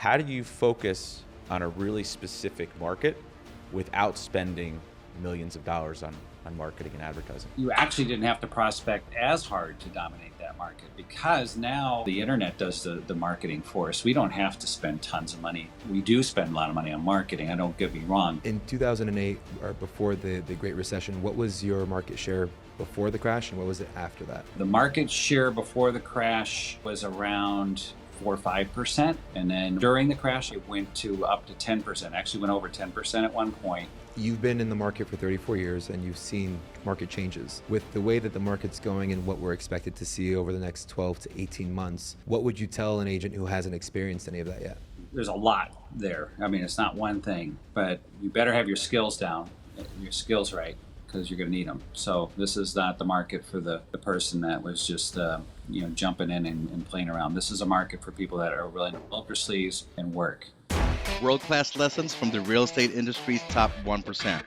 how do you focus on a really specific market without spending millions of dollars on marketing and advertising? You actually didn't have to prospect as hard to dominate that market because now the internet does the marketing for us. We don't have to spend tons of money. We do spend a lot of money on marketing. I don't get me wrong. In 2008, or before the Great Recession, what was your market share before the crash and what was it after that? The market share before the crash was around 4 or 5%. And then during the crash, it went to up to 10%. Actually went over 10% at one point. You've been in the market for 34 years and you've seen market changes. With the way that the market's going and what we're expected to see over the next 12 to 18 months, what would you tell an agent who hasn't experienced any of that yet? There's a lot there. I mean, it's not one thing, but you better have your skills down, your skills right, because you're going to need them. So this is not the market for the person that was just jumping in and playing around. This is a market for people that are willing to roll up their sleeves and work. World-class lessons from the real estate industry's top 1%,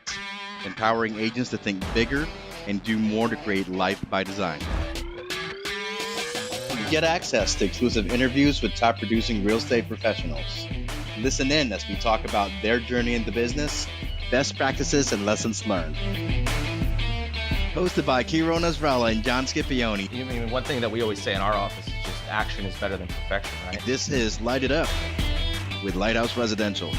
empowering agents to think bigger and do more to create life by design. You get access to exclusive interviews with top producing real estate professionals. Listen in as we talk about their journey in the business, best practices, and lessons learned. Hosted by Kiro Nasrallah and John Scipione. I mean, one thing that we always say in our office is just action is better than perfection, right? This is Light It Up with Lighthouse Residential.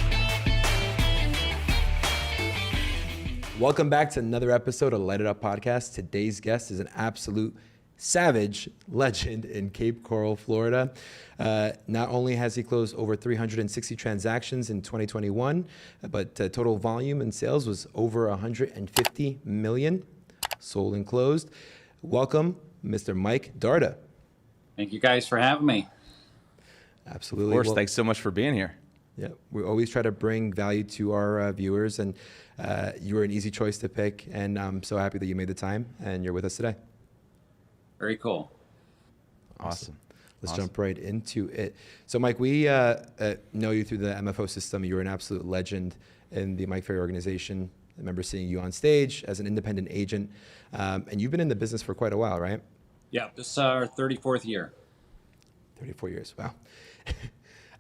Welcome back to another episode of Light It Up Podcast. Today's guest is an absolute savage legend in Cape Coral, Florida. Not only has he closed over 360 transactions in 2021, but total volume and sales was over 150 million sold and closed. Welcome, Mr. Mike Darda. Thank you guys for having me. Absolutely. Of course, thanks so much for being here. Yeah, we always try to bring value to our viewers, and you were an easy choice to pick, and I'm so happy that you made the time and you're with us today. Very cool. Awesome. Let's jump right into it. So, Mike, we know you through the MFO system. You're an absolute legend in the Mike Ferry organization. I remember seeing you on stage as an independent agent, and you've been in the business for quite a while, right? Yeah, this is our 34th year. 34 years, wow.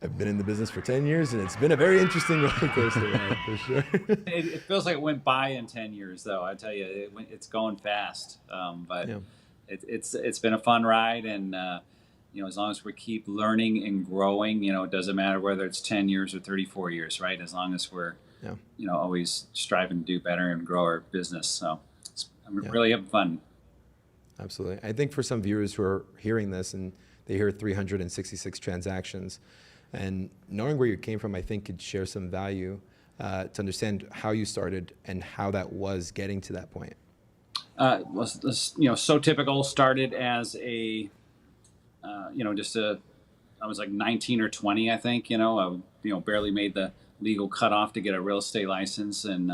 I've been in the business for 10 years, and it's been a very interesting roller coaster ride, for sure. It feels like it went by in 10 years, though. I tell you, it's going fast. But yeah. It's been a fun ride, and as long as we keep learning and growing, it doesn't matter whether it's 10 years or 34 years, right? As long as we're always striving to do better and grow our business. So I'm really having fun. Absolutely. I think for some viewers who are hearing this and they hear 366 transactions, and knowing where you came from, I think could share some value to understand how you started and how that was getting to that point. So typical. Started as I was like 19 or 20, I think. I barely made the legal cutoff to get a real estate license, and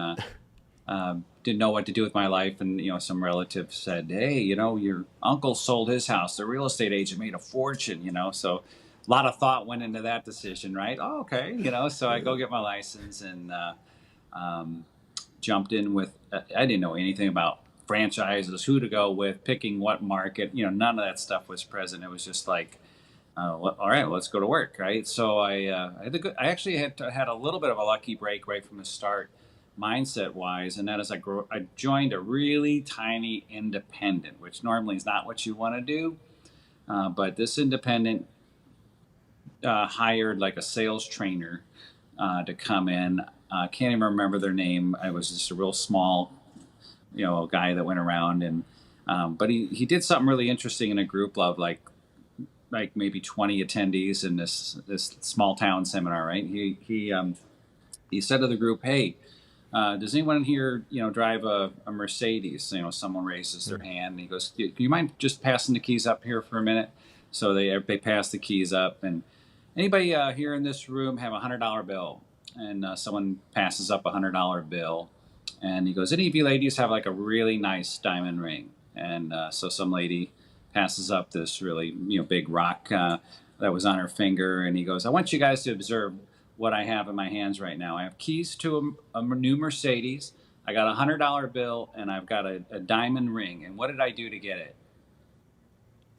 didn't know what to do with my life. And some relative said, "Hey, your uncle sold his house. The real estate agent made a fortune." So a lot of thought went into that decision, right? Oh, okay. So I go get my license and jumped in with. I didn't know anything about franchises, who to go with, picking what market. None of that stuff was present. It was just like, all right, let's go to work, right? So I actually had a little bit of a lucky break right from the start, mindset wise, and that is I joined a really tiny independent, which normally is not what you want to do, but this independent hired like a sales trainer to come in. Can't even remember their name. I was just a real small guy that went around, and but he did something really interesting in a group of like maybe 20 attendees in this small town seminar, right? He said to the group, "Hey, does anyone here drive a Mercedes?" Someone raises their hand, and he goes, "Do you mind just passing the keys up here for a minute?" So they pass the keys up, and anybody here in this room have a $100 bill? And someone passes up a $100 bill, and he goes, "Any of you ladies have like a really nice diamond ring?" And so some lady passes up this really big rock that was on her finger, and he goes, "I want you guys to observe what I have in my hands right now. I have keys to a new Mercedes. I got a $100 bill, and I've got a diamond ring. And what did I do to get it?"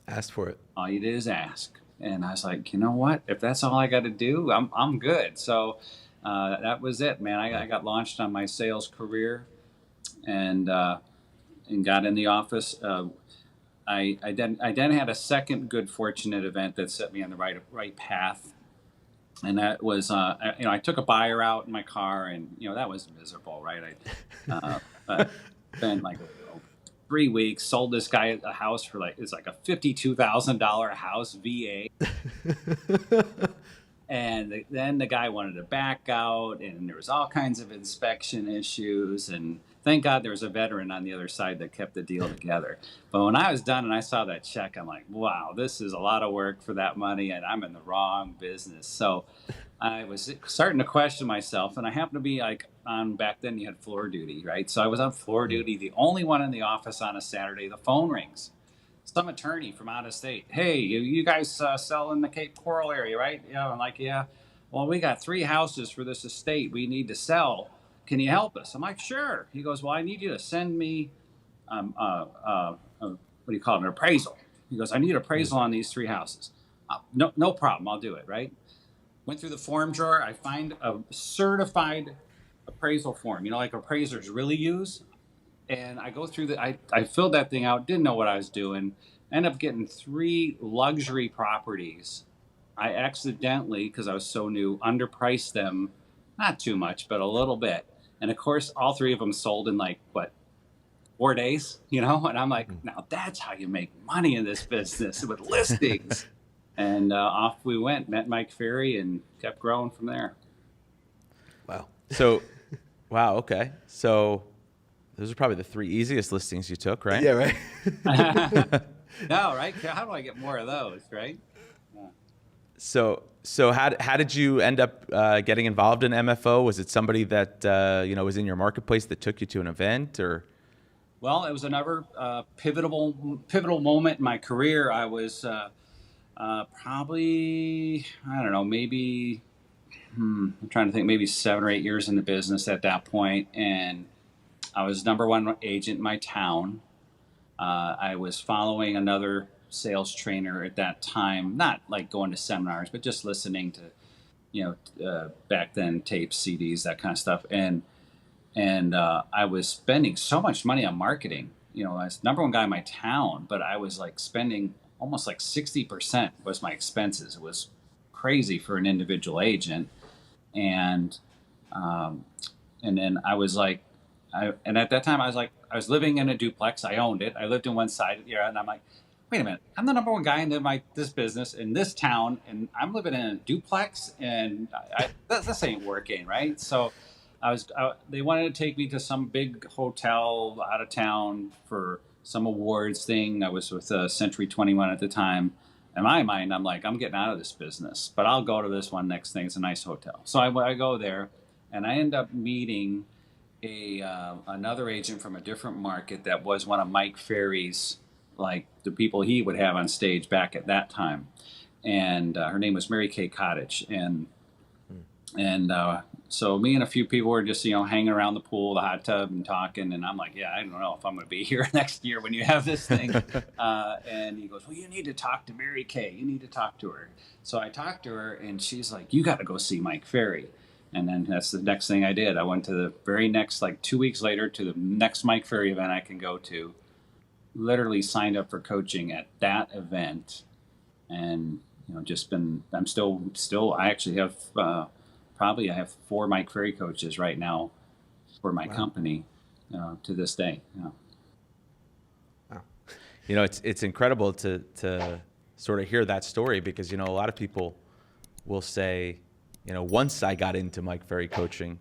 Asked for it. All you did is ask. And I was like, you know what? If that's all I got to do, I'm good. So that was it, man. I got launched on my sales career, and got in the office. I then had a second good fortunate event that set me on the right path, and that was I took a buyer out in my car, and that was miserable, right? I spent like 3 weeks, sold this guy a house for it's like a $52,000 house, VA. And then the guy wanted to back out, and there was all kinds of inspection issues. And thank God there was a veteran on the other side that kept the deal together. But when I was done and I saw that check, I'm like, wow, this is a lot of work for that money, and I'm in the wrong business. So I was starting to question myself, and I happened to be back then you had floor duty, right? So I was on floor duty, the only one in the office on a Saturday. The phone rings. Some attorney from out of state. Hey, you guys sell in the Cape Coral area, right? Yeah. I'm like, yeah. Well, we got 3 houses for this estate we need to sell. Can you help us? I'm like, sure. He goes, well, I need you to send me, what do you call it, an appraisal. He goes, I need an appraisal on these 3 houses. No problem. I'll do it, right? Went through the form drawer. I find a certified appraisal form, like appraisers really use. And I go through I filled that thing out, didn't know what I was doing. Ended up getting 3 luxury properties. I accidentally, because I was so new, underpriced them, not too much, but a little bit. And of course, all 3 of them sold in 4 days, And I'm like, now that's how you make money in this business with listings. And off we went, met Mike Ferry, and kept growing from there. Wow. So, wow. Okay. So those are probably the 3 easiest listings you took, right? Yeah, right. No, right? How do I get more of those, right? Yeah. So how did you end up getting involved in MFO? Was it somebody that was in your marketplace that took you to an event, or? Well, it was another pivotal moment in my career. I was probably, I don't know, maybe I'm trying to think, maybe 7 or 8 years in the business at that point, and I was number 1 agent in my town. I was following another sales trainer at that time, not like going to seminars, but just listening to, back then tapes, CDs, that kind of stuff. And I was spending so much money on marketing. I was number 1 guy in my town, but I was spending almost 60% was my expenses. It was crazy for an individual agent. And then I was and at that time I was living in a duplex. I owned it. I lived in one side of the area, and I'm like, wait a minute, I'm the number 1 guy in this business in this town, and I'm living in a duplex, and this ain't working, right? So they wanted to take me to some big hotel out of town for some awards thing. I was with Century 21 at the time. In my mind, I'm like, I'm getting out of this business, but I'll go to this one next thing. It's a nice hotel. So I go there, and I end up meeting another agent from a different market that was one of Mike Ferry's, the people he would have on stage back at that time. And her name was Mary Kay Cottage. And so me and a few people were just, hanging around the pool, the hot tub, and talking. And I'm like, yeah, I don't know if I'm going to be here next year when you have this thing. And he goes, well, you need to talk to Mary Kay. You need to talk to her. So I talked to her, and she's like, you got to go see Mike Ferry. And then that's the next thing I did. I went to the very next, 2 weeks later, to the next Mike Ferry event I can go to. Literally signed up for coaching at that event. And, I'm still, I actually have, I have 4 Mike Ferry coaches right now for my company to this day. Yeah. Wow. It's incredible to sort of hear that story, because, a lot of people will say, once I got into Mike Ferry coaching,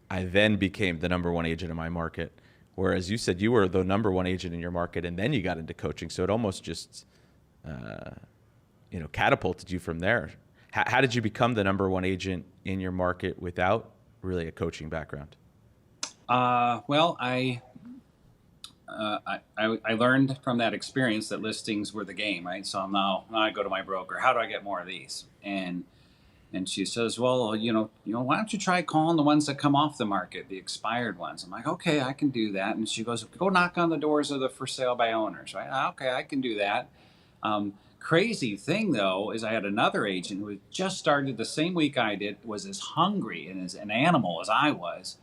I then became the number 1 agent in my market. Whereas you said you were the number 1 agent in your market, and then you got into coaching. So it almost just, catapulted you from there. How did you become the number 1 agent in your market without really a coaching background? Well, I learned from that experience that listings were the game, right? So now I go to my broker. How do I get more of these? And she says, well, why don't you try calling the ones that come off the market, the expired ones? I'm like, okay, I can do that. And she goes, go knock on the doors of the for sale by owners, right? Okay, I can do that. crazy thing though is I had another agent who had just started the same week I did, was as hungry and as an animal as I was,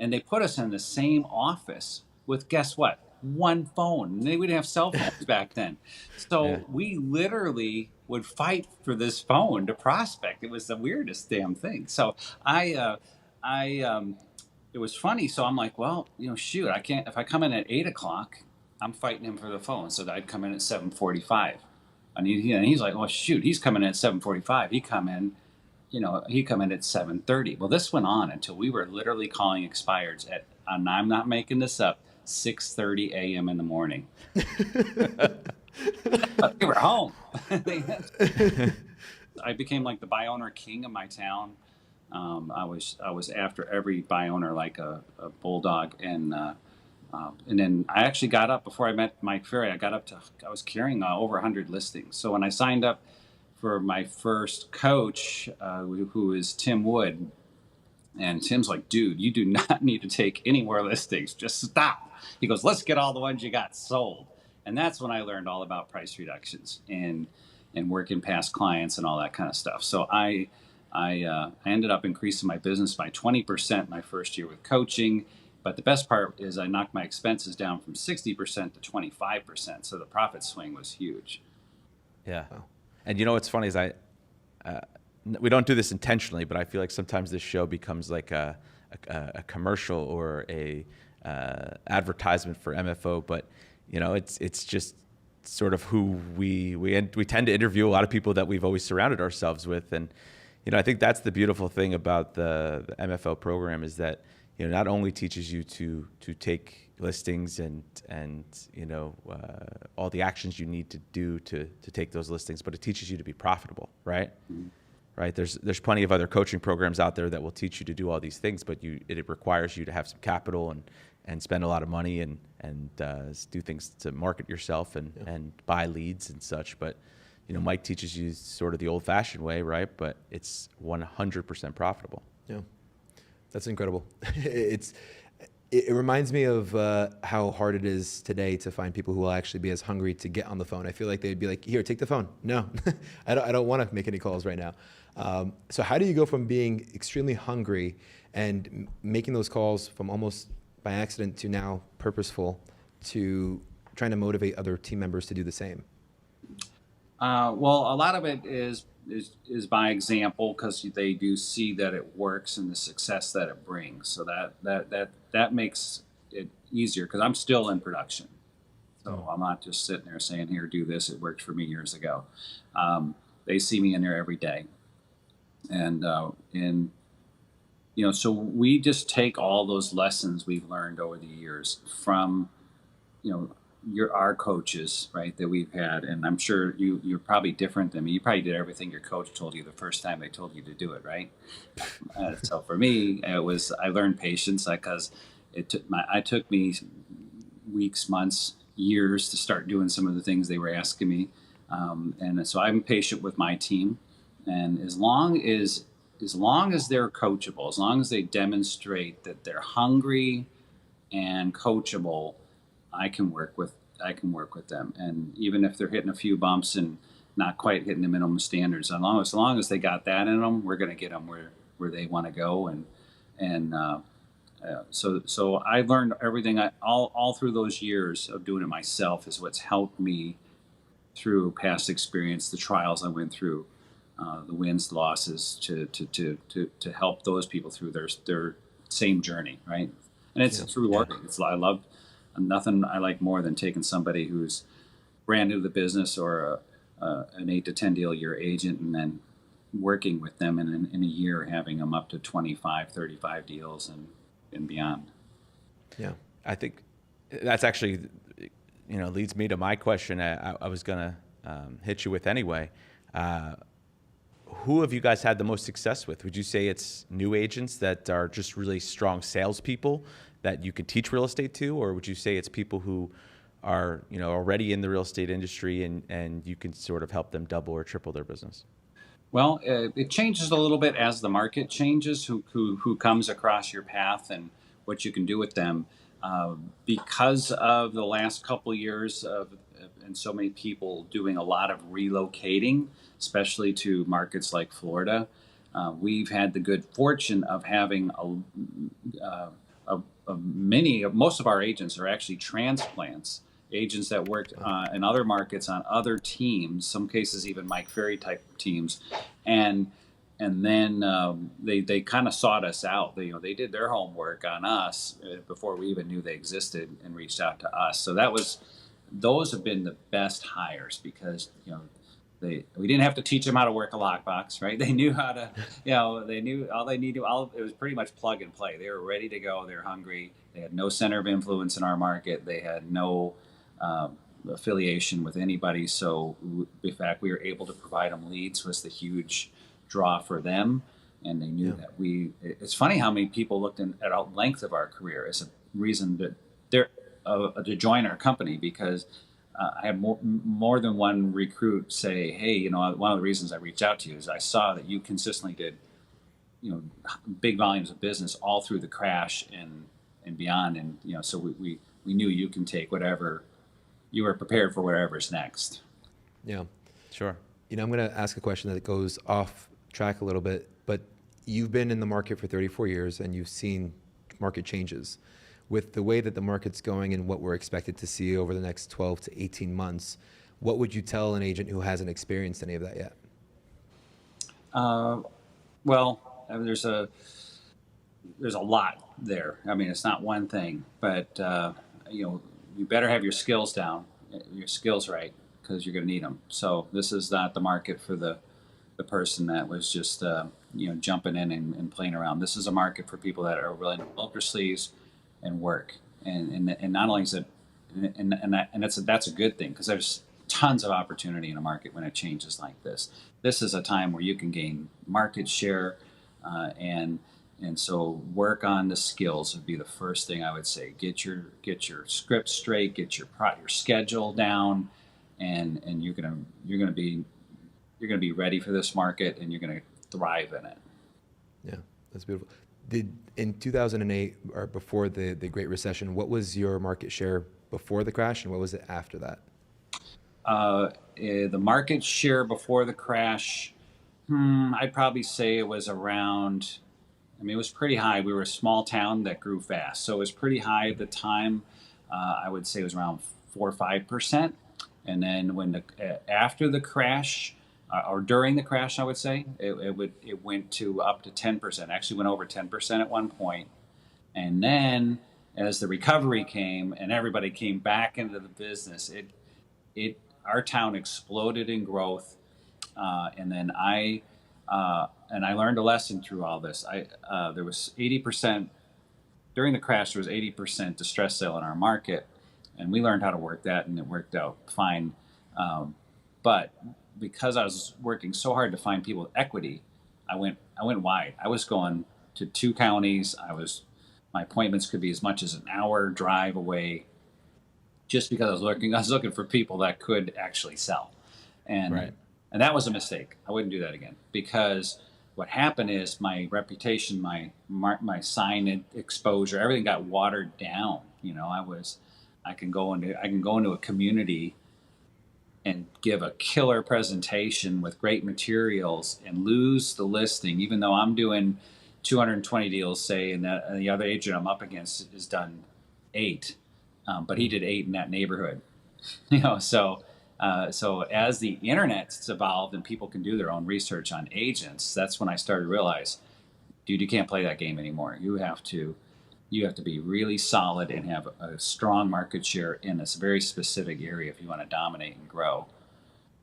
and they put us in the same office with, guess what, one phone. We didn't have cell phones back then, so Yeah. we literally would fight for this phone to prospect. It was the weirdest damn thing. So I it was funny. So I'm like, well, shoot, I can't, if I come in at 8 o'clock, I'm fighting him for the phone. So I'd come in at 7:45. And he's like, well, shoot, he's coming in at 7:45. He come in at 7:30. Well, this went on until we were literally calling expireds at, and I'm not making this up, 6:30 a.m. in the morning. We were home. I became like the buy owner king of my town. I was after every buy owner like a bulldog, and then I actually got up before I met Mike Ferry. I was carrying over 100 listings. So when I signed up for my first coach, who is Tim Wood, and Tim's like, dude, you do not need to take any more listings. Just stop. He goes, let's get all the ones you got sold. And that's when I learned all about price reductions and working past clients and all that kind of stuff. So I ended up increasing my business by 20% my first year with coaching. But the best part is I knocked my expenses down from 60% to 25%. So the profit swing was huge. Yeah. And what's funny is we don't do this intentionally, but I feel like sometimes this show becomes like a commercial or a advertisement for MFO. But it's just sort of who we tend to interview a lot of people that we've always surrounded ourselves with. And I think that's the beautiful thing about the MFO program is that not only teaches you to take listings and all the actions you need to do to take those listings, but it teaches you to be profitable, right? Mm-hmm. Right. There's plenty of other coaching programs out there that will teach you to do all these things, but it requires you to have some capital and spend a lot of money and do things to market yourself and buy leads and such. But Mike teaches you sort of the old-fashioned way, right? But it's 100% profitable. Yeah. That's incredible. It reminds me of how hard it is today to find people who will actually be as hungry to get on the phone. I feel like they'd be like, here, take the phone. No, I don't want to make any calls right now. So how do you go from being extremely hungry and making those calls from almost by accident to now purposeful to trying to motivate other team members to do the same? Well, a lot of it is by example, because they do see that it works and the success that it brings. So that makes it easier, because I'm still in production. So I'm not just sitting there saying, here, do this. It worked for me years ago. They see me in there every day. And so we just take all those lessons we've learned over the years from, our coaches, right, that we've had. And I'm sure you're probably different than me. You probably did everything your coach told you the first time they told you to do it, right? So for me, I learned patience, because it took me weeks, months, years to start doing some of the things they were asking me. And so I'm patient with my team. And as long as they're coachable, as long as they demonstrate that they're hungry and coachable, I can work with them. And even if they're hitting a few bumps and not quite hitting the minimum standards, as long as they got that in them, we're going to get them where they want to go. So I learned everything all through those years of doing it myself is what's helped me through past experience, the trials I went through, the wins, the losses, to help those people through their same journey, right? And it's rewarding. I love nothing I like more than taking somebody who's brand new to the business or an 8 to 10 deal a year agent, and then working with them in a year, having them up to 25, 35 deals and beyond. Yeah, I think that's actually, leads me to my question. I was gonna hit you with anyway. Who have you guys had the most success with? Would you say it's new agents that are just really strong salespeople that you could teach real estate to, or would you say it's people who are already in the real estate industry and you can sort of help them double or triple their business? Well, it changes a little bit as the market changes, who comes across your path and what you can do with them. Because of the last couple years of and so many people doing a lot of relocating, especially to markets like Florida. We've had the good fortune of having most of our agents are actually transplants, agents that worked in other markets on other teams, some cases even Mike Ferry type teams, and then they kind of sought us out. They did their homework on us before we even knew they existed and reached out to us. So those have been the best hires because we didn't have to teach them how to work a lockbox, right? They knew how to, they knew all they needed. It was pretty much plug and play. They were ready to go. They were hungry. They had no center of influence in our market. They had no affiliation with anybody. So in fact, we were able to provide them leads, was the huge draw for them. And they knew that it's funny how many people looked at the length of our career as a reason that to join our company, because I had more than one recruit say, hey, one of the reasons I reached out to you is I saw that you consistently did, big volumes of business all through the crash and beyond. And, so we knew you can take whatever, you were prepared for whatever's next. Yeah. Sure. I'm going to ask a question that goes off track a little bit, but you've been in the market for 34 years and you've seen market changes. With the way that the market's going and what we're expected to see over the next 12 to 18 months, what would you tell an agent who hasn't experienced any of that yet? Well, there's a lot there. I mean, it's not one thing, but you better have your skills down, your skills right, because you're going to need them. So this is not the market for the person that was just jumping in and playing around. This is a market for people that are willing to roll up their sleeves and work. And not only is it, and that's a good thing, because there's tons of opportunity in a market when it changes like this. This is a time where you can gain market share, and so work on the skills would be the first thing I would say. Get your script straight, get your schedule down, and you're gonna be ready for this market, and you're gonna thrive in it. Yeah, that's beautiful. In 2008, or before the Great Recession, what was your market share before the crash, and what was it after that? The market share before the crash, I'd probably say it was around, it was pretty high. We were a small town that grew fast, so it was pretty high at the time. I would say it was around 4 or 5%. And then after the crash, or during the crash, I would say, it went to up to 10%. Actually went over 10% at one point. And then as the recovery came and everybody came back into the business, our town exploded in growth. And then I learned a lesson through all this. There was 80%, during the crash, there was 80% distress sale in our market. And we learned how to work that, and it worked out fine. But because I was working so hard to find people with equity, I went wide. I was going to 2 counties. My appointments could be as much as an hour drive away, just because I was looking for people that could actually sell. And that was a mistake. I wouldn't do that again, because what happened is my reputation, my sign exposure, everything got watered down. I can go into a community and give a killer presentation with great materials and lose the listing, even though I'm doing 220 deals, say, and the other agent I'm up against has done 8, but he did 8 in that neighborhood. So as the internet's evolved and people can do their own research on agents, that's when I started to realize, dude, you can't play that game anymore. You have to be really solid and have a strong market share in this very specific area if you want to dominate and grow.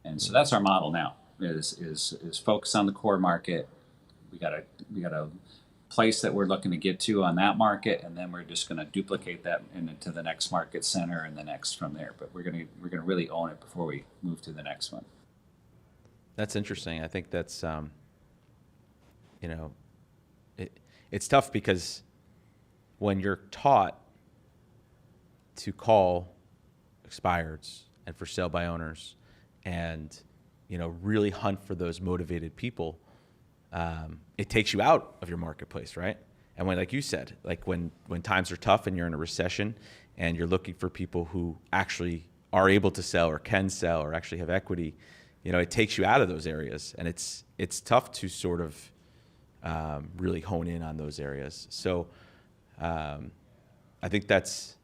And so that's our model now, is focus on the core market. We got a place that we're looking to get to on that market, and then we're just going to duplicate that into the next market center and the next from there. But we're going to really own it before we move to the next one. That's interesting. I think that's it's tough, because when you're taught to call expireds and for sale by owners, and really hunt for those motivated people, it takes you out of your marketplace, right? And when, like you said, like when times are tough and you're in a recession and you're looking for people who actually are able to sell or can sell or actually have equity, you know, it takes you out of those areas, and it's tough to sort of really hone in on those areas. So I think that's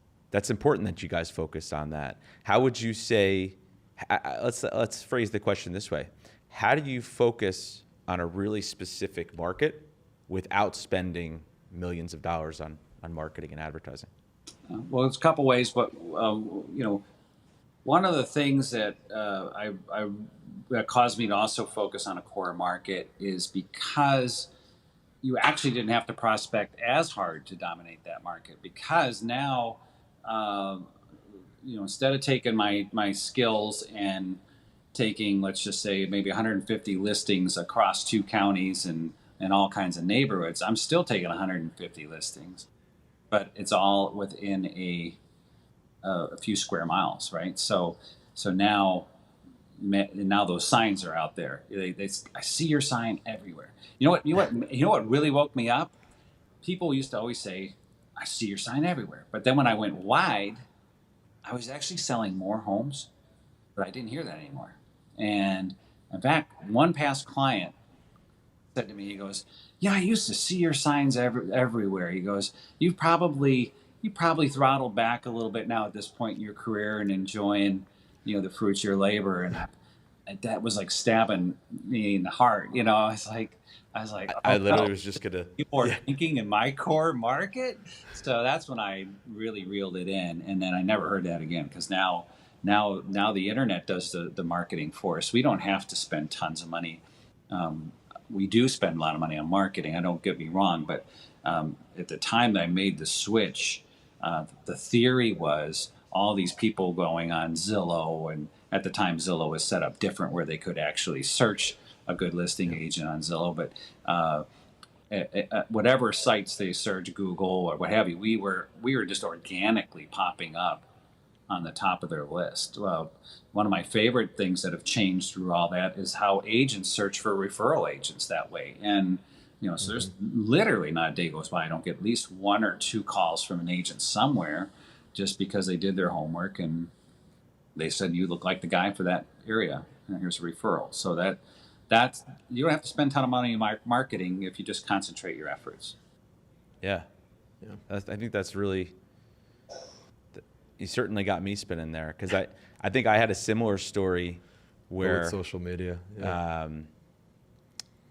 important that you guys focus on that. How would you say? Let's phrase the question this way: how do you focus on a really specific market without spending millions of dollars on marketing and advertising? Well, it's a couple ways, but one of the things that that caused me to also focus on a core market is because you actually didn't have to prospect as hard to dominate that market, because now, instead of taking my skills and taking, let's just say, maybe 150 listings across 2 counties and all kinds of neighborhoods, I'm still taking 150 listings, but it's all within a few square miles, right? So now those signs are out there. I see your sign everywhere. You know what really woke me up? People used to always say, I see your sign everywhere. But then when I went wide, I was actually selling more homes, but I didn't hear that anymore. And in fact, one past client said to me, he goes, yeah, I used to see your signs everywhere. He goes, you probably throttled back a little bit now at this point in your career and enjoying, the fruits of your labor. And that was like stabbing me in the heart. I was like, I literally was just gonna. People are thinking in my core market. So that's when I really reeled it in, and then I never heard that again, because now the internet does the marketing for us. We don't have to spend tons of money. We do spend a lot of money on marketing. I don't get me wrong, but at the time that I made the switch, the theory was all these people going on Zillow, and at the time Zillow was set up different where they could actually search a good listing agent on Zillow, but whatever sites they search, Google or what have you, we were just organically popping up on the top of their list. One of my favorite things that have changed through all that is how agents search for referral agents that way. And so there's literally not a day goes by I don't get at least 1 or 2 calls from an agent somewhere just because they did their homework and they said, you look like the guy for that area, and here's a referral. So that's you don't have to spend a ton of money in marketing if you just concentrate your efforts. Yeah. I think that's really, you certainly got me spinning there, because I think I had a similar story where with social media. I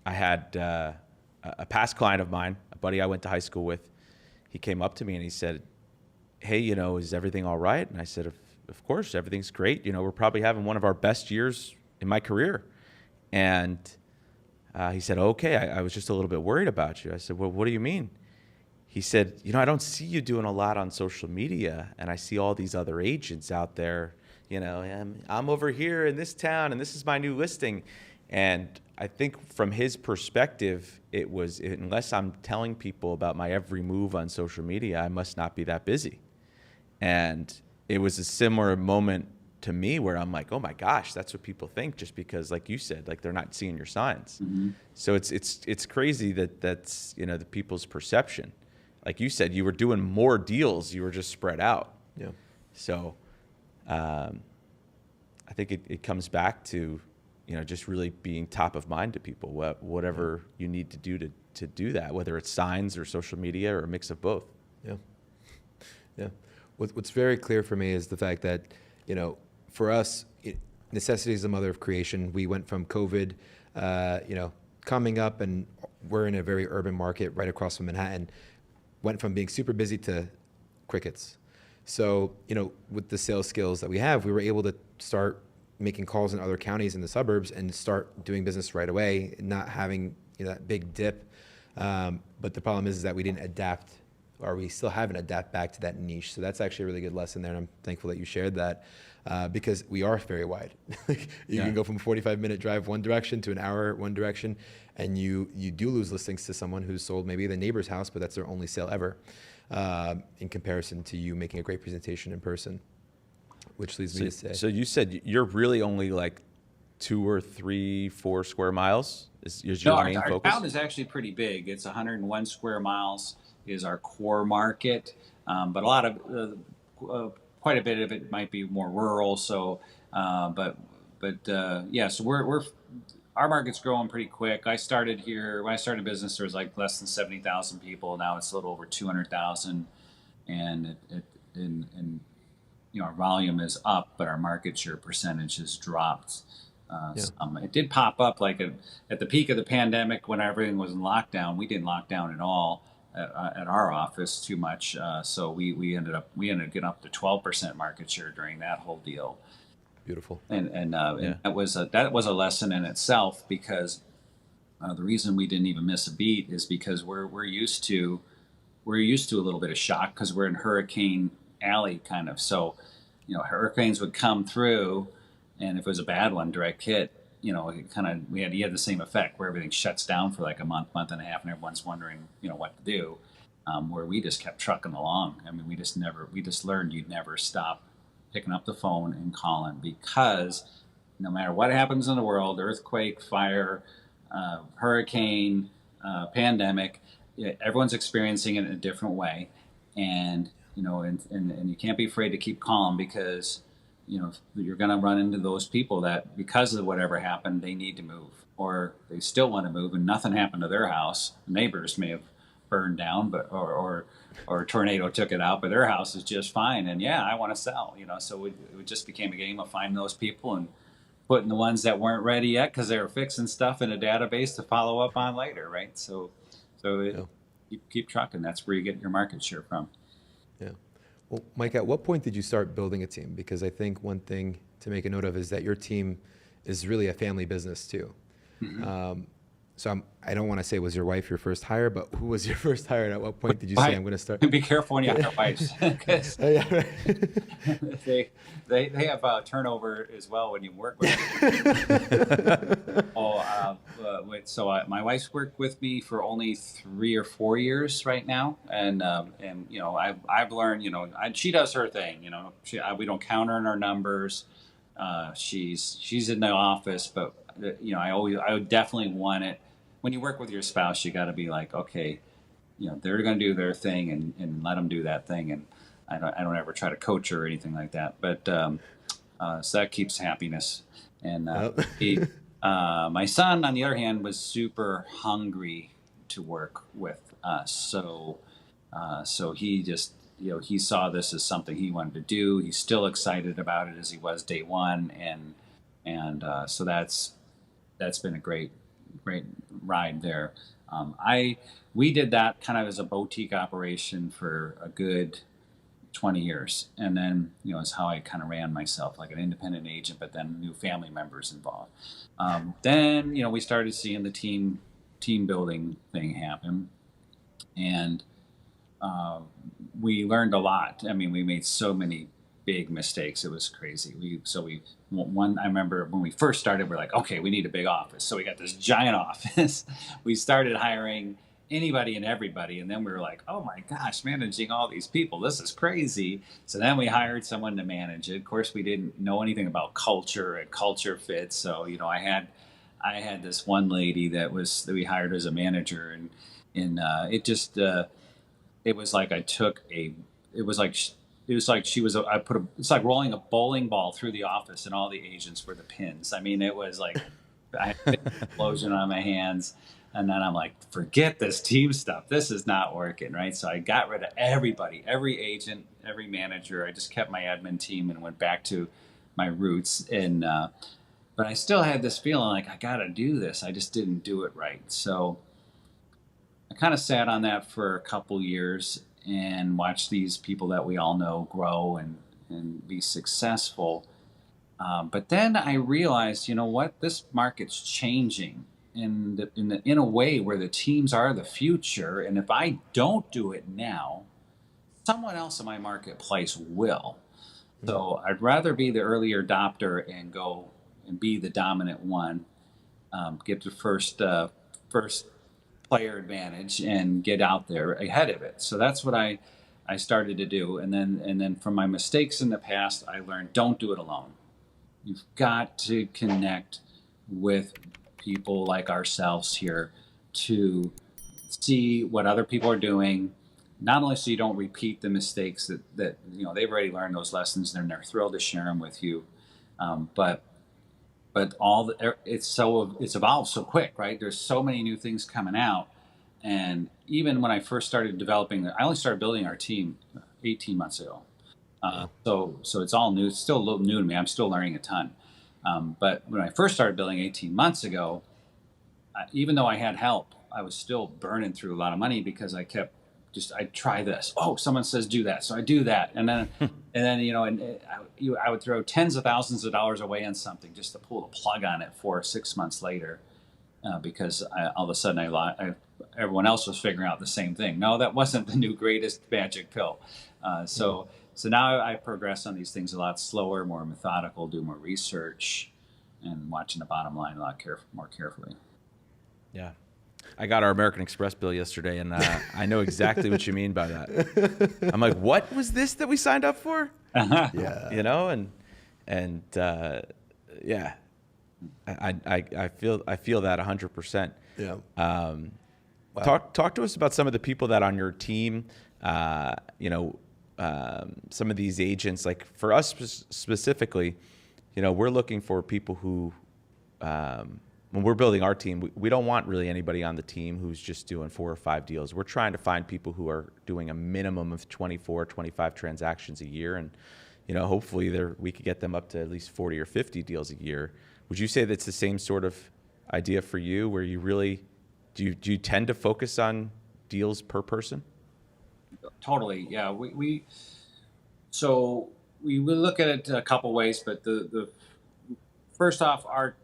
had a past client of mine, a buddy I went to high school with. He came up to me and he said, hey, is everything all right? And I said, of course, everything's great. We're probably having one of our best years in my career. And he said, okay, I was just a little bit worried about you. I said, well, what do you mean? He said, I don't see you doing a lot on social media, and I see all these other agents out there, I'm over here in this town, and this is my new listing. And I think from his perspective, it was, unless I'm telling people about my every move on social media, I must not be that busy. And it was a similar moment to me where I'm like, oh my gosh, that's what people think, just because, like you said, like they're not seeing your signs. Mm-hmm. So it's crazy that's the people's perception. Like you said, you were doing more deals, you were just spread out. Yeah. So I think it comes back to just really being top of mind to people, whatever you need to do to do that, whether it's signs or social media or a mix of both. Yeah. What's very clear for me is the fact that for us, necessity is the mother of creation. We went from COVID, coming up, and we're in a very urban market right across from Manhattan, went from being super busy to crickets. So, with the sales skills that we have, we were able to start making calls in other counties in the suburbs and start doing business right away, not having that big dip. But the problem is that we didn't adapt, or we still haven't adapted back to that niche. So that's actually a really good lesson there, and I'm thankful that you shared that, because we are very wide. You can go from a 45-minute drive one direction to an hour one direction, and you do lose listings to someone who's sold maybe the neighbor's house, but that's their only sale ever, in comparison to you making a great presentation in person, which leads me to say. So you said you're really only like 2 or 3, 4 square miles is your main focus? Our town is actually pretty big. It's 101 square miles is our core market, but a lot of quite a bit of it might be more rural. So, yeah, so we're our market's growing pretty quick. I started here when I started business. There was like less than 70,000 people. Now it's a little over 200,000, and and our volume is up, but our market share percentage has dropped. It did pop up like at the peak of the pandemic when everything was in lockdown. We didn't lock down at all at our office too much, so we ended up getting up to 12% market share during that whole deal. Beautiful. And that was a lesson in itself, because the reason we didn't even miss a beat is because we're used to a little bit of shock, because we're in Hurricane Alley kind of. So, hurricanes would come through, and if it was a bad one, direct hit, it kind of you had the same effect where everything shuts down for like a month and a half, and everyone's wondering what to do. Where we just kept trucking along. I mean, we just learned you'd never stop picking up the phone and calling, because no matter what happens in the world, earthquake, fire, hurricane, pandemic, everyone's experiencing it in a different way. And, and you can't be afraid to keep calm, because, you're going to run into those people that, because of whatever happened, they need to move, or they still want to move and nothing happened to their house. The neighbors may have burned down, but, or a tornado took it out, but their house is just fine. And yeah, I want to sell, so it just became a game of finding those people and putting the ones that weren't ready yet, because they were fixing stuff in a database to follow up on later. Right. So keep trucking. That's where you get your market share from. Yeah. Well, Mike, at what point did you start building a team? Because I think one thing to make a note of is that your team is really a family business too. Mm-hmm. So I don't want to say, was your wife your first hire, but who was your first hire, and at what point did you say, I'm going to start? Be careful when you hire wives, because they have turnover as well when you work with them. My wife's worked with me for only 3 or 4 years right now, and I've learned, she does her thing. We don't count her in our numbers. She's in the office, but I would definitely want it. When you work with your spouse, you got to be like, okay, they're going to do their thing, and let them do that thing. And I don't ever try to coach her or anything like that. But so that keeps happiness. And my son, on the other hand, was super hungry to work with us. So he just, he saw this as something he wanted to do. He's still excited about it as he was day one. And so that's been a great ride there. We did that kind of as a boutique operation for a good 20 years. And then, is how I kind of ran myself, like an independent agent, but then new family members involved. Then, we started seeing the team building thing happen. And we learned a lot. I mean, we made so many big mistakes. It was crazy. I remember when we first started, we're like, okay, we need a big office. So we got this giant office. We started hiring anybody and everybody. And then we were like, oh my gosh, managing all these people, this is crazy. So then we hired someone to manage it. Of course, we didn't know anything about culture and culture fit. So, I had this one lady that we hired as a manager, and it just, it was like it's like rolling a bowling ball through the office, and all the agents were the pins. I mean, it was like I had an explosion on my hands, and then I'm like, forget this team stuff. This is not working, right? So I got rid of everybody, every agent, every manager. I just kept my admin team and went back to my roots. And but I still had this feeling like I got to do this. I just didn't do it right. So I kind of sat on that for a couple years and watch these people that we all know grow and be successful. But then I realized, what? This market's changing in a way where the teams are the future. And if I don't do it now, someone else in my marketplace will. So I'd rather be the early adopter and go and be the dominant one, get the first player advantage and get out there ahead of it. So that's what I started to do. And then from my mistakes in the past, I learned, don't do it alone. You've got to connect with people like ourselves here to see what other people are doing, not only so you don't repeat the mistakes that they've already learned those lessons and they're thrilled to share them with you, but it's evolved so quick, right? There's so many new things coming out, and even when I first started developing, I only started building our team 18 months ago. So it's all new. It's still a little new to me. I'm still learning a ton. But when I first started building 18 months ago, even though I had help, I was still burning through a lot of money because I try this. Oh, someone says do that, so I do that, and then I would throw tens of thousands of dollars away on something just to pull the plug on it 4 or 6 months later, because all of a sudden everyone else was figuring out the same thing. No, that wasn't the new greatest magic pill. So now I progress on these things a lot slower, more methodical, do more research, and watching the bottom line a lot more carefully. Yeah. I got our American Express bill yesterday, and I know exactly what you mean by that. I'm like, what was this that we signed up for? Yeah. You know, and yeah, I feel that 100%. Yeah. Wow. Talk to us about some of the people that on your team, some of these agents, like for us specifically, we're looking for people who, when we're building our team, we don't want really anybody on the team who's just doing 4 or 5 deals. We're trying to find people who are doing a minimum of 24, 25 transactions a year. And, hopefully we could get them up to at least 40 or 50 deals a year. Would you say that's the same sort of idea for you, where you really, do you tend to focus on deals per person? Totally. Yeah. We will look at it a couple ways, but the first off, our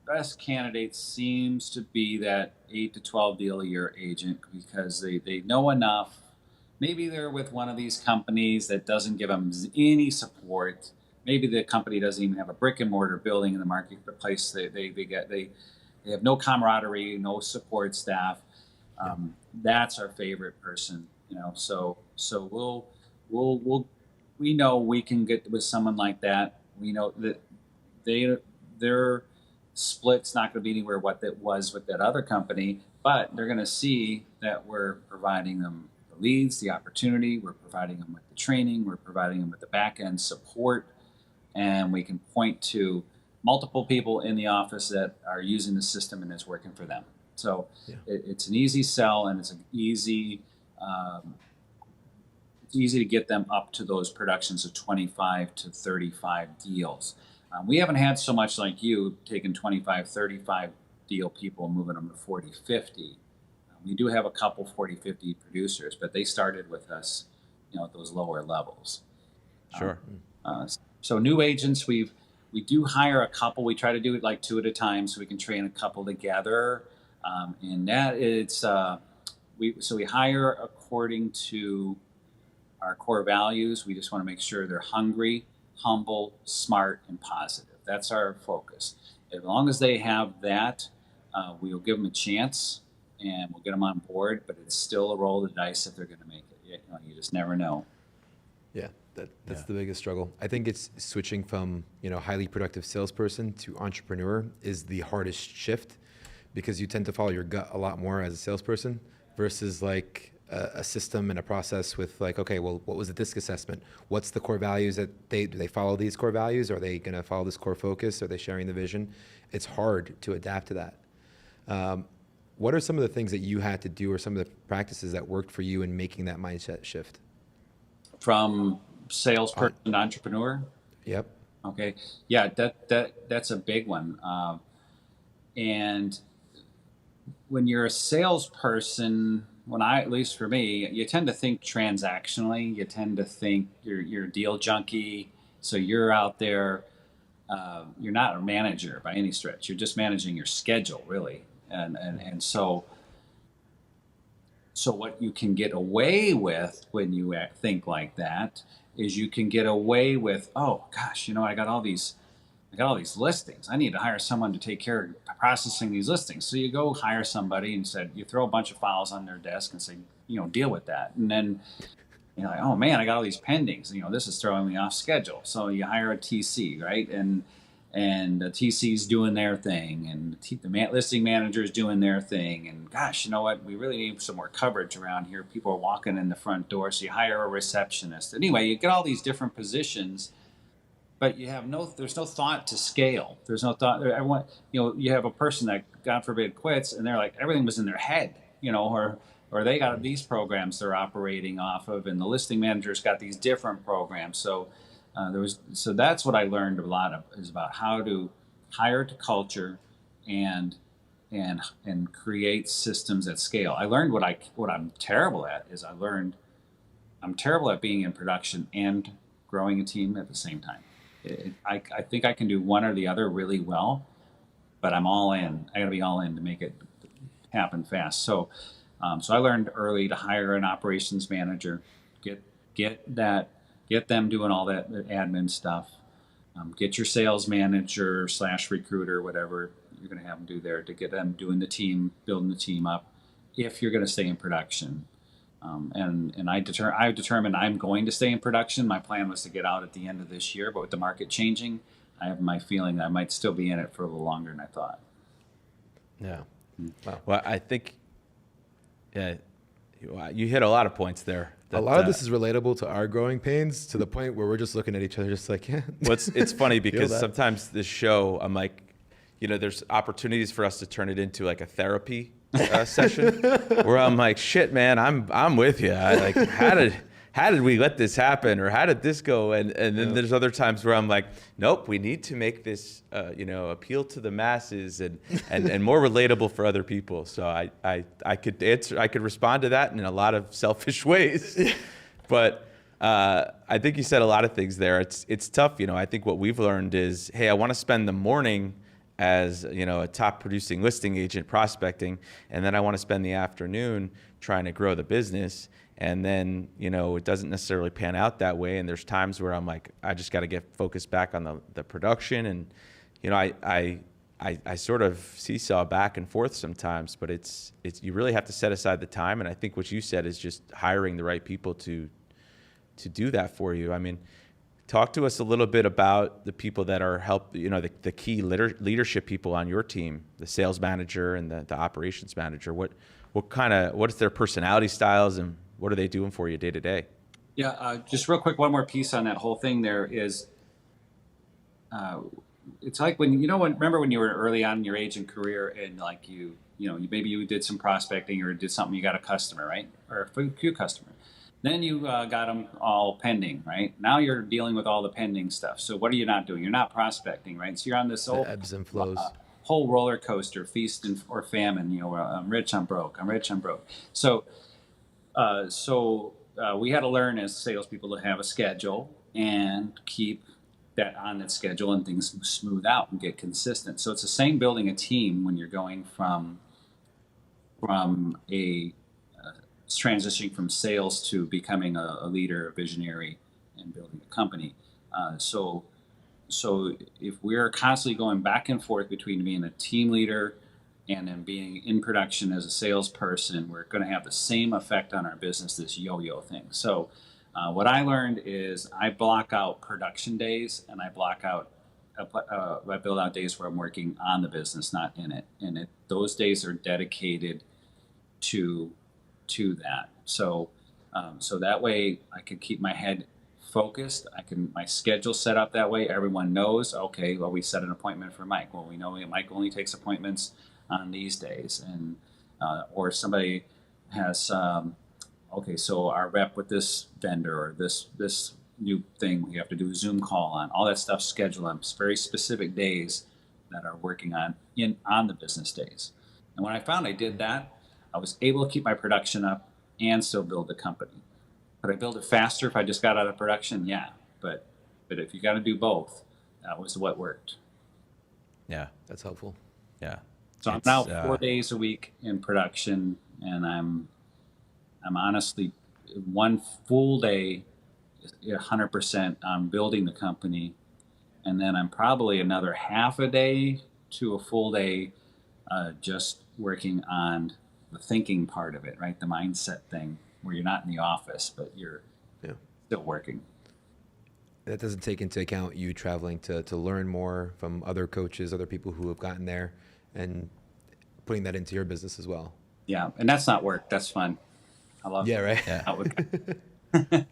best candidate seems to be that 8 to 12 deal a year agent, because they know enough. Maybe they're with one of these companies that doesn't give them any support. Maybe the company doesn't even have a brick and mortar building in the marketplace. They have no camaraderie, no support staff. That's our favorite person. So we know we can get with someone like that. We know that their split's not going to be anywhere what that was with that other company, but they're going to see that we're providing them the leads, the opportunity, we're providing them with the training, we're providing them with the back end support, and we can point to multiple people in the office that are using the system and it's working for them. So it's an easy sell, and it's an easy to get them up to those productions of 25 to 35 deals. We haven't had so much like you taking 25, 35 deal people and moving them to 40, 50. We do have a couple 40, 50 producers, but they started with us, at those lower levels. Sure. So new agents, we do hire a couple. We try to do it like 2 at a time so we can train a couple together. And that it's we hire according to our core values. We just want to make sure they're hungry, humble, smart, and positive. That's our focus. As long as they have that, we'll give them a chance and we'll get them on board. But it's still a roll of the dice if they're going to make it. You just never know. Yeah, that's the biggest struggle. I think it's switching from highly productive salesperson to entrepreneur is the hardest shift, because you tend to follow your gut a lot more as a salesperson versus like a system and a process with like, okay, well, what was the DISC assessment? What's the core values that do they follow these core values? Are they going to follow this core focus? Are they sharing the vision? It's hard to adapt to that. What are some of the things that you had to do, or some of the practices that worked for you in making that mindset shift? From salesperson to entrepreneur? Yep. Okay. Yeah, that's a big one. And when you're a salesperson, at least for me, you tend to think transactionally. You tend to think you're a deal junkie. So you're out there. You're not a manager by any stretch. You're just managing your schedule, really. And so what you can get away with when you think like that is you can get away with, oh gosh, I got all these listings. I need to hire someone to take care of processing these listings. So you go hire somebody and you throw a bunch of files on their desk and say, deal with that. And then, like, oh man, I got all these pendings. This is throwing me off schedule. So you hire a TC, right? And and the TC's doing their thing, and the listing manager's doing their thing. And gosh, you know what? We really need some more coverage around here. People are walking in the front door, so you hire a receptionist. Anyway, you get all these different positions, but there's no thought to scale. There's no thought. Everyone, you have a person that, God forbid, quits, and they're like, everything was in their head, or they got these programs they're operating off of, and the listing manager's got these different programs. So so that's what I learned a lot of, is about how to hire to culture and create systems at scale. I learned what I'm terrible at is I'm terrible at being in production and growing a team at the same time. I think I can do one or the other really well, but I'm all in. I got to be all in to make it happen fast. So I learned early to hire an operations manager, get them doing all that admin stuff. Get your sales manager / recruiter, whatever you're going to have them do there, to get them doing the team, building the team up, if you're going to stay in production. I've determined I'm going to stay in production. My plan was to get out at the end of this year, but with the market changing, I have my feeling that I might still be in it for a little longer than I thought. Yeah. Wow. Well, I think you hit a lot of points there. A lot of this is relatable to our growing pains, to the point where we're just looking at each other just like, yeah. Well, it's funny because sometimes this show, I'm like, there's opportunities for us to turn it into like a therapy session where I'm like, shit, man, I'm with you. How did we let this happen, or how did this go? And then there's other times where I'm like, nope, we need to make this appeal to the masses and more relatable for other people. So I could respond to that in a lot of selfish ways, but I think you said a lot of things there. It's tough. I think what we've learned is, hey, I want to spend the morning as a top producing listing agent prospecting, and then I want to spend the afternoon trying to grow the business. And then, it doesn't necessarily pan out that way. And there's times where I'm like, I just got to get focused back on the production. And, I sort of seesaw back and forth sometimes, but it's you really have to set aside the time. And I think what you said is just hiring the right people to do that for you. I mean, talk to us a little bit about the people that are the key leadership people on your team, the sales manager and the operations manager. What is their personality styles, and what are they doing for you day to day? Yeah, just real quick, one more piece on that whole thing there is, it's like remember when you were early on in your agent career, and like maybe you did some prospecting or did something, you got a customer, right? Or a few customers. Then you got them all pending, right? Now you're dealing with all the pending stuff. So what are you not doing? You're not prospecting, right? So you're on this whole ebbs and flows. Whole roller coaster, feast or famine. I'm rich, I'm broke. I'm rich, I'm broke. So we had to learn as salespeople to have a schedule and keep that on that schedule, and things smooth out and get consistent. So it's the same building a team when you're going from transitioning from sales to becoming a leader, a visionary, and building a company. So if we're constantly going back and forth between being a team leader and then being in production as a salesperson, we're going to have the same effect on our business, this yo-yo thing. So what I learned is I block out production days, and I build out days where I'm working on the business, not in it. And those days are dedicated to that. So that way I can keep my head focused. My schedule set up that way. Everyone knows, okay, well, we set an appointment for Mike. Well, we know Mike only takes appointments on these days. And, or somebody has, okay, so our rep with this vendor or this new thing we have to do a Zoom call on, all that stuff scheduled on very specific days that are working on the business days. And when I found I did that, I was able to keep my production up and still build the company. Could I build it faster if I just got out of production? Yeah, but if you got to do both, that was what worked. Yeah, that's helpful. Yeah. So I'm now 4 days a week in production, and I'm honestly one full day, 100% on building the company, and then I'm probably another half a day to a full day just working on the thinking part of it, right? The mindset thing, where you're not in the office, but you're still working. that doesn't take into account you traveling to learn more from other coaches, other people who have gotten there, and putting that into your business as well. Yeah, and that's not work. That's fun. I love. Yeah, right. Yeah. How it-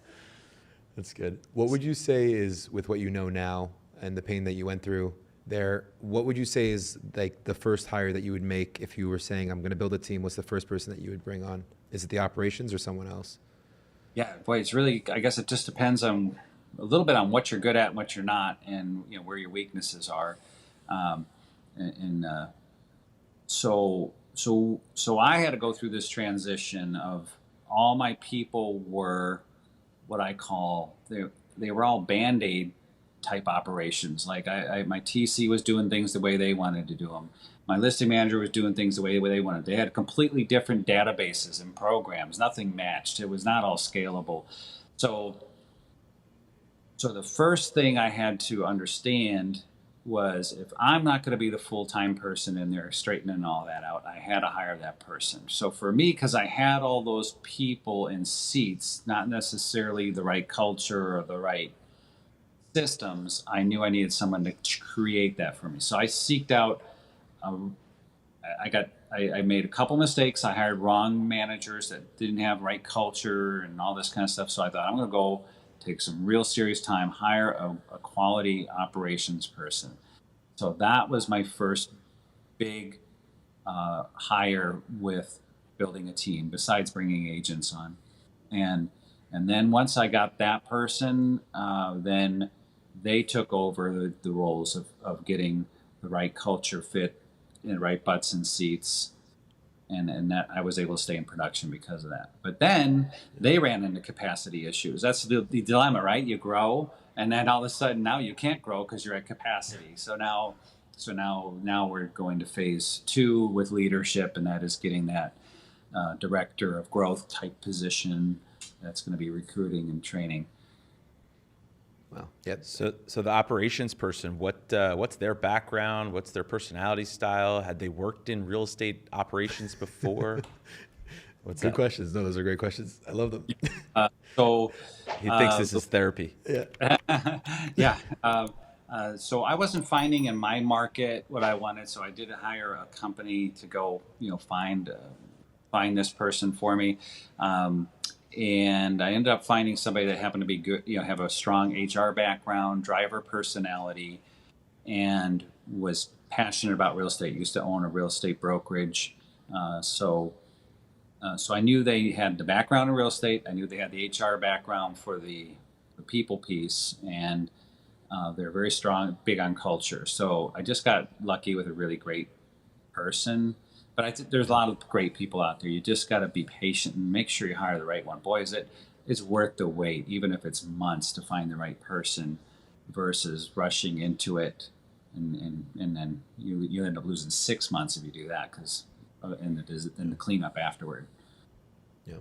That's good. What would you say is, with what you know now and the pain that you went through there, what would you say is like the first hire that you would make if you were saying, I'm going to build a team? What's the first person that you would bring on? Is it the operations or someone else? Yeah, boy, it's really. I guess it just depends on a little bit on what you're good at and what you're not, and where your weaknesses are. So I had to go through this transition of all my people were what I call they were all Band-Aid type operations. Like my TC was doing things the way they wanted to do them. My listing manager was doing things the way they wanted. They had completely different databases and programs. Nothing matched. It was not all scalable. So the first thing I had to understand was, if I'm not going to be the full-time person in there straightening all that out, I had to hire that person. So for me, because I had all those people in seats, not necessarily the right culture or the right systems, I knew I needed someone to create that for me. So I seeked out, I made a couple mistakes. I hired wrong managers that didn't have right culture and all this kind of stuff. So I thought, I'm going to go take some real serious time, hire a quality operations person. So that was my first big hire with building a team, besides bringing agents on. And then once I got that person, then they took over the roles of getting the right culture fit, the right butts and seats. And that I was able to stay in production because of that. But then they ran into capacity issues. That's the dilemma, right? You grow, and then all of a sudden now you can't grow because you're at capacity. So now we're going to phase 2 with leadership, and that is getting that director of growth type position. That's going to be recruiting and training. Wow. Yep. So the operations person, what's their background? What's their personality style? Had they worked in real estate operations before? Good questions. No, those are great questions. I love them. He thinks this is therapy. Yeah. Yeah. So I wasn't finding in my market what I wanted. So I did hire a company to go, find this person for me. And I ended up finding somebody that happened to be good, have a strong HR background, driver personality, and was passionate about real estate. Used to own a real estate brokerage. So I knew they had the background in real estate. I knew they had the HR background for the people piece, and they're very strong, big on culture. So I just got lucky with a really great person. But there's a lot of great people out there. You just got to be patient and make sure you hire the right one. Boy, it's worth the wait, even if it's months, to find the right person versus rushing into it. And then you end up losing 6 months if you do that, because and the cleanup afterward. Yeah.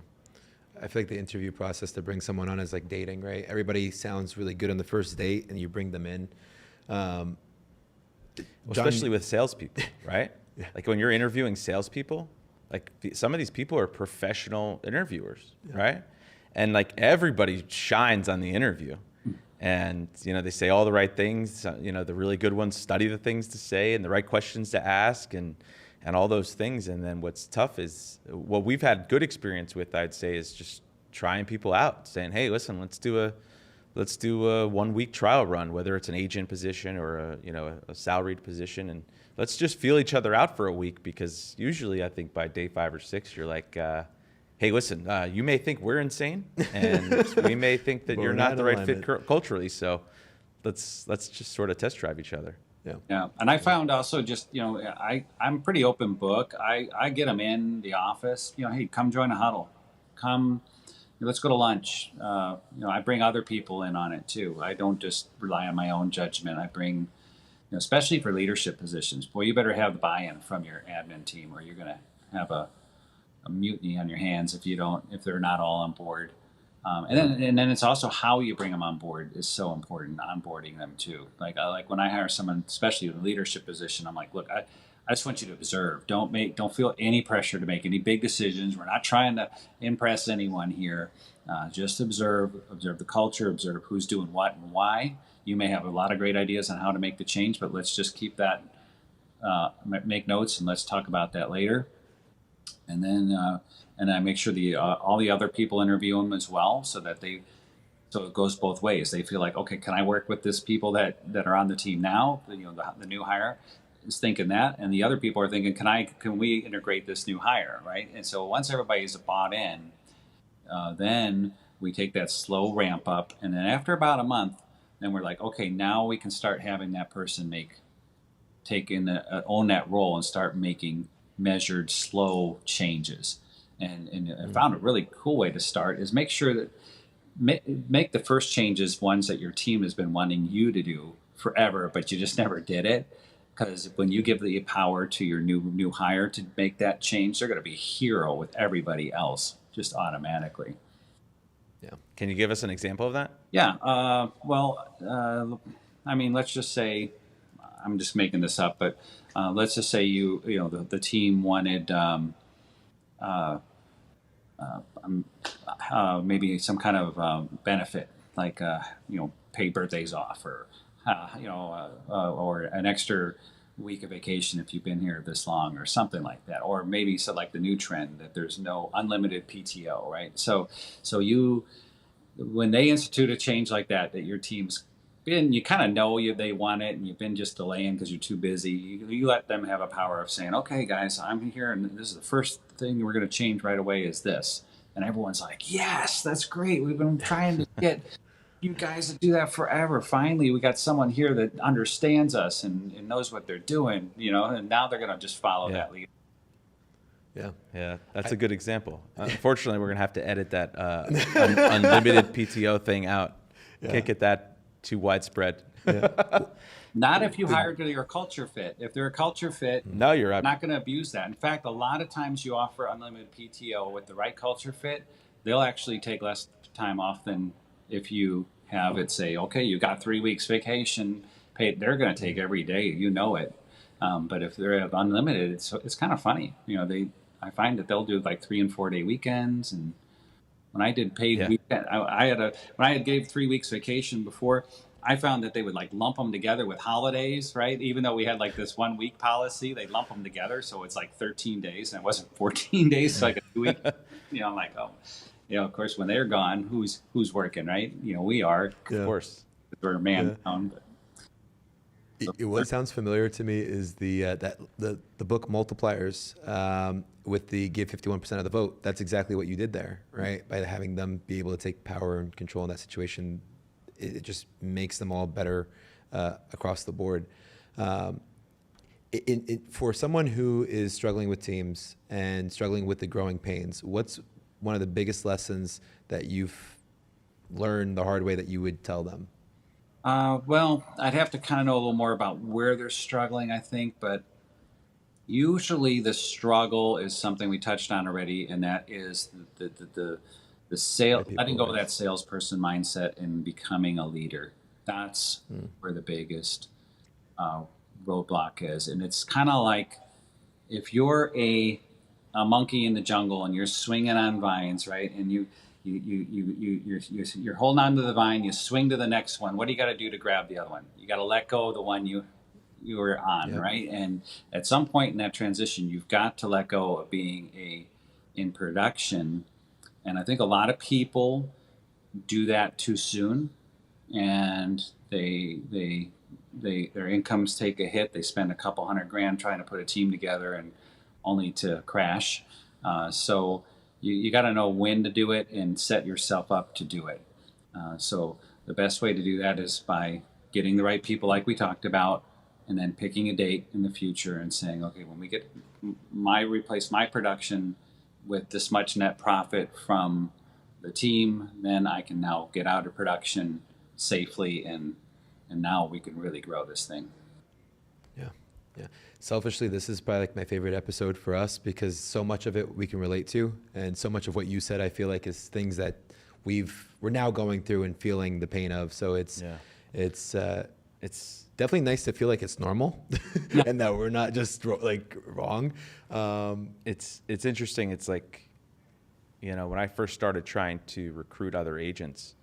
I feel like the interview process to bring someone on is like dating, right? Everybody sounds really good on the first date, and you bring them in. Especially with salespeople, right? Yeah. Like when you're interviewing salespeople, like some of these people are professional interviewers, right? And like everybody shines on the interview, and they say all the right things. The really good ones study the things to say and the right questions to ask, and all those things. And then what's tough is what we've had good experience with, I'd say, is just trying people out, saying, hey, listen, let's do a 1 week trial run, whether it's an agent position or a salaried position, and let's just feel each other out for a week, because usually I think by day 5 or 6, you're like, hey, listen, you may think we're insane, and we may think that you're not the right fit culturally. So let's just sort of test drive each other. Yeah. And I found also just, I'm pretty open book. I get them in the office, hey, come join a huddle. Come, let's go to lunch. I bring other people in on it too. I don't just rely on my own judgment. I bring, especially for leadership positions, boy, you better have the buy-in from your admin team, or you're going to have a mutiny on your hands if they're not all on board. And then it's also how you bring them on board is so important. Onboarding them too. Like when I hire someone, especially in a leadership position, I'm like, look, I just want you to observe. Don't feel any pressure to make any big decisions. We're not trying to impress anyone here. Just observe the culture, observe who's doing what and why. You may have a lot of great ideas on how to make the change, but let's just keep that, make notes, and let's talk about that later. And then, I make sure all the other people interview them as well, so it goes both ways. They feel like, okay, can I work with this people that are on the team now? The new hire is thinking that, and the other people are thinking, can we integrate this new hire, right? And so once everybody's bought in, then we take that slow ramp up, and then after about a month, then we're like, okay, now we can start having that person own that role and start making measured, slow changes. And I found a really cool way to start is make sure that make the first changes ones that your team has been wanting you to do forever, but you just never did it. Because when you give the power to your new hire to make that change, they're going to be a hero with everybody else just automatically. Yeah. Can you give us an example of that? Yeah. I mean, let's just say, I'm just making this up, but let's just say the team wanted maybe some kind of benefit, like paid birthdays off, or or an extra week of vacation if you've been here this long, or something like that. Or maybe like the new trend that there's no unlimited PTO, right? So when they institute a change like that your team's been, you kind of know they want it, and you've been just delaying because you're too busy. You let them have a power of saying, okay, guys, I'm here, and this is the first thing we're going to change right away is this. And everyone's like, yes, that's great. We've been trying to get you guys to do that forever. Finally, we got someone here that understands us and knows what they're doing, and now they're going to just follow that lead. Yeah, that's a good example. Unfortunately, we're going to have to edit that unlimited PTO thing out. Yeah. Can't get that too widespread. Yeah. Not if you hire to your culture fit. If they're a culture fit, no, you're right. Not going to abuse that. In fact, a lot of times you offer unlimited PTO with the right culture fit, they'll actually take less time off than if you have it say, okay, you got 3 weeks vacation paid. They're going to take every day, it. But if they have unlimited, it's kind of funny. I find that they'll do like 3 and 4 day weekends. And when I did paid weekend, when I gave 3 weeks vacation before, I found that they would like lump them together with holidays, right? Even though we had like this 1 week policy, they lump them together. So it's like 13 days and it wasn't 14 days. So like a 2 week, I'm like, oh, of course, when they're gone, who's working, right? We are, of course, we're man down. What sounds familiar to me is the book Multipliers, with the give 51% of the vote. That's exactly what you did there, right? By having them be able to take power and control in that situation, it just makes them all better across the board. For someone who is struggling with teams and struggling with the growing pains, what's one of the biggest lessons that you've learned the hard way that you would tell them? Well, I'd have to kind of know a little more about where they're struggling, I think, but usually the struggle is something we touched on already, and that is the letting go of that salesperson mindset and becoming a leader. That's where the biggest roadblock is. And it's kind of like if you're a monkey in the jungle and you're swinging on vines, right? And you're holding on to the vine, you swing to the next one. What do you got to do to grab the other one? You got to let go of the one you were on, right? And at some point in that transition, you've got to let go of being in production. And I think a lot of people do that too soon, and their incomes take a hit. They spend a couple $100,000 trying to put a team together, and only to crash. So you got to know when to do it and set yourself up to do it. So the best way to do that is by getting the right people, like we talked about, and then picking a date in the future and saying, okay, when we get replace my production with this much net profit from the team, then I can now get out of production safely, and now we can really grow this thing. Yeah. Selfishly, this is probably like my favorite episode for us, because so much of it we can relate to, and so much of what you said I feel like is things that we're now going through and feeling the pain of. So it's definitely nice to feel like it's normal and that we're not just like wrong. It's interesting. It's like, when I first started trying to recruit other agents,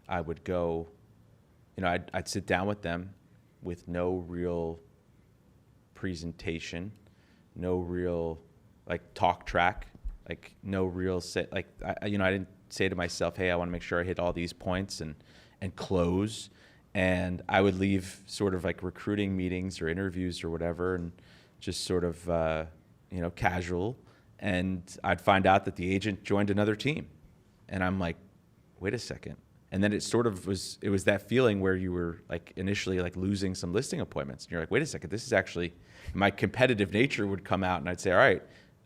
I would go, I'd sit down with them with no real presentation, no real like talk track, like no real set. Like I didn't say to myself, hey, I want to make sure I hit all these points and close. And I would leave sort of like recruiting meetings or interviews or whatever, and just sort of casual. And I'd find out that the agent joined another team, and I'm like, wait a second. And then it sort of was that feeling where you were like initially like losing some listing appointments. And you're like, wait a second, this is actually, my competitive nature would come out, and I'd say, all right,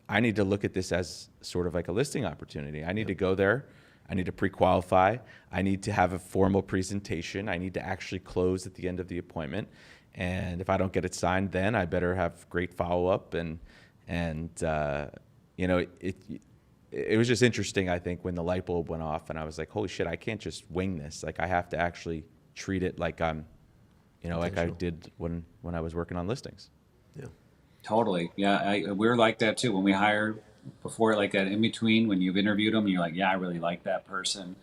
I need to look at this as sort of like a listing opportunity. I need to go there. I need to pre-qualify. I need to have a formal presentation. I need to actually close at the end of the appointment. And if I don't get it signed, then I better have great follow-up. And it was just interesting, I think, when the light bulb went off and I was like, holy shit, I can't just wing this. Like, I have to actually treat it like I'm, like I did when I was working on listings. Yeah. Totally. Yeah. We're like that too. When we hire before, like that in between, when you've interviewed them, you're like, yeah, I really like that person.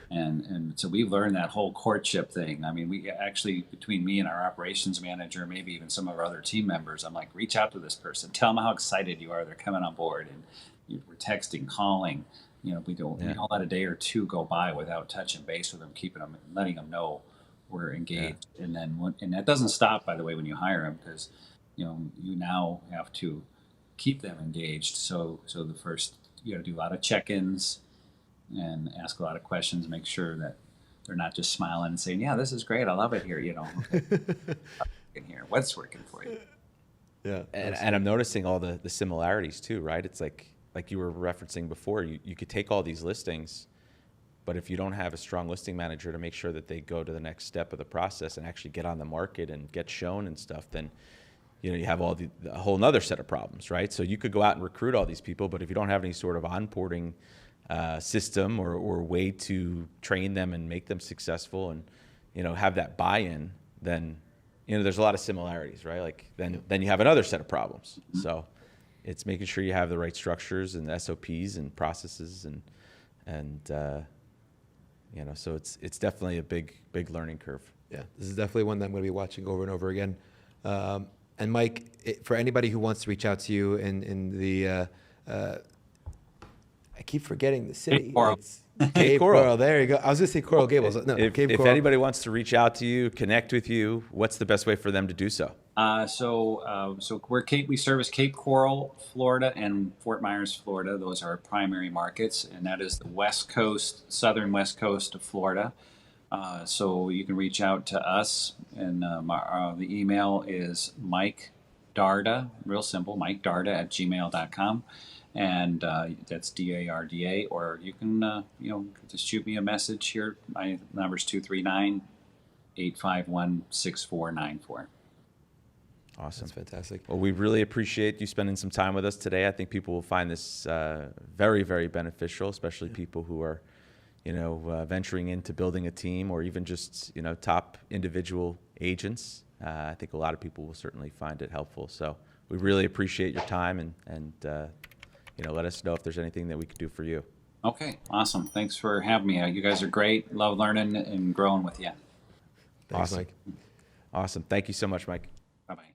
And so we've learned that whole courtship thing. I mean, we actually, between me and our operations manager, maybe even some of our other team members, I'm like, reach out to this person, tell them how excited you are they're coming on board. And we're texting, calling, we don't let a day or two go by without touching base with them, letting them know we're engaged. Yeah. And then, and that doesn't stop, by the way, when you hire them, because, you now have to keep them engaged. So the first, you got to do a lot of check-ins and ask a lot of questions, make sure that they're not just smiling and saying, yeah, this is great, I love it here, in here, what's working for you? Yeah. And I'm noticing all the similarities too, right? It's like you were referencing before, you could take all these listings, but if you don't have a strong listing manager to make sure that they go to the next step of the process and actually get on the market and get shown and stuff, then you have a whole nother set of problems, right? So you could go out and recruit all these people, but if you don't have any sort of onboarding system or way to train them and make them successful and have that buy-in, then there's a lot of similarities, right? Like then you have another set of problems. Mm-hmm. So it's making sure you have the right structures and SOPs and processes and so it's definitely a big learning curve. Yeah, this is definitely one that I'm going to be watching over and over again. And Mike, for anybody who wants to reach out to you in the, I keep forgetting the city. Cape Coral. There you go. I was going to say Coral Gables. No, if Cape Coral. Anybody wants to reach out to you, connect with you, what's the best way for them to do so? So we service Cape Coral, Florida, and Fort Myers, Florida. Those are our primary markets, and that is the southern west coast of Florida. So you can reach out to us, and the email is Mike Darda, real simple, Mike Darda @gmail.com. And that's DARDA, or you can, just shoot me a message here. My number's 239-851-6494. Awesome. That's fantastic. Well, we really appreciate you spending some time with us today. I think people will find this very, very beneficial, especially people who are, venturing into building a team or even just, top individual agents. I think a lot of people will certainly find it helpful. So we really appreciate your time and let us know if there's anything that we could do for you. Okay, awesome. Thanks for having me. You guys are great. Love learning and growing with you. Thanks, Awesome. Mike. Awesome. Thank you so much, Mike. Bye-bye.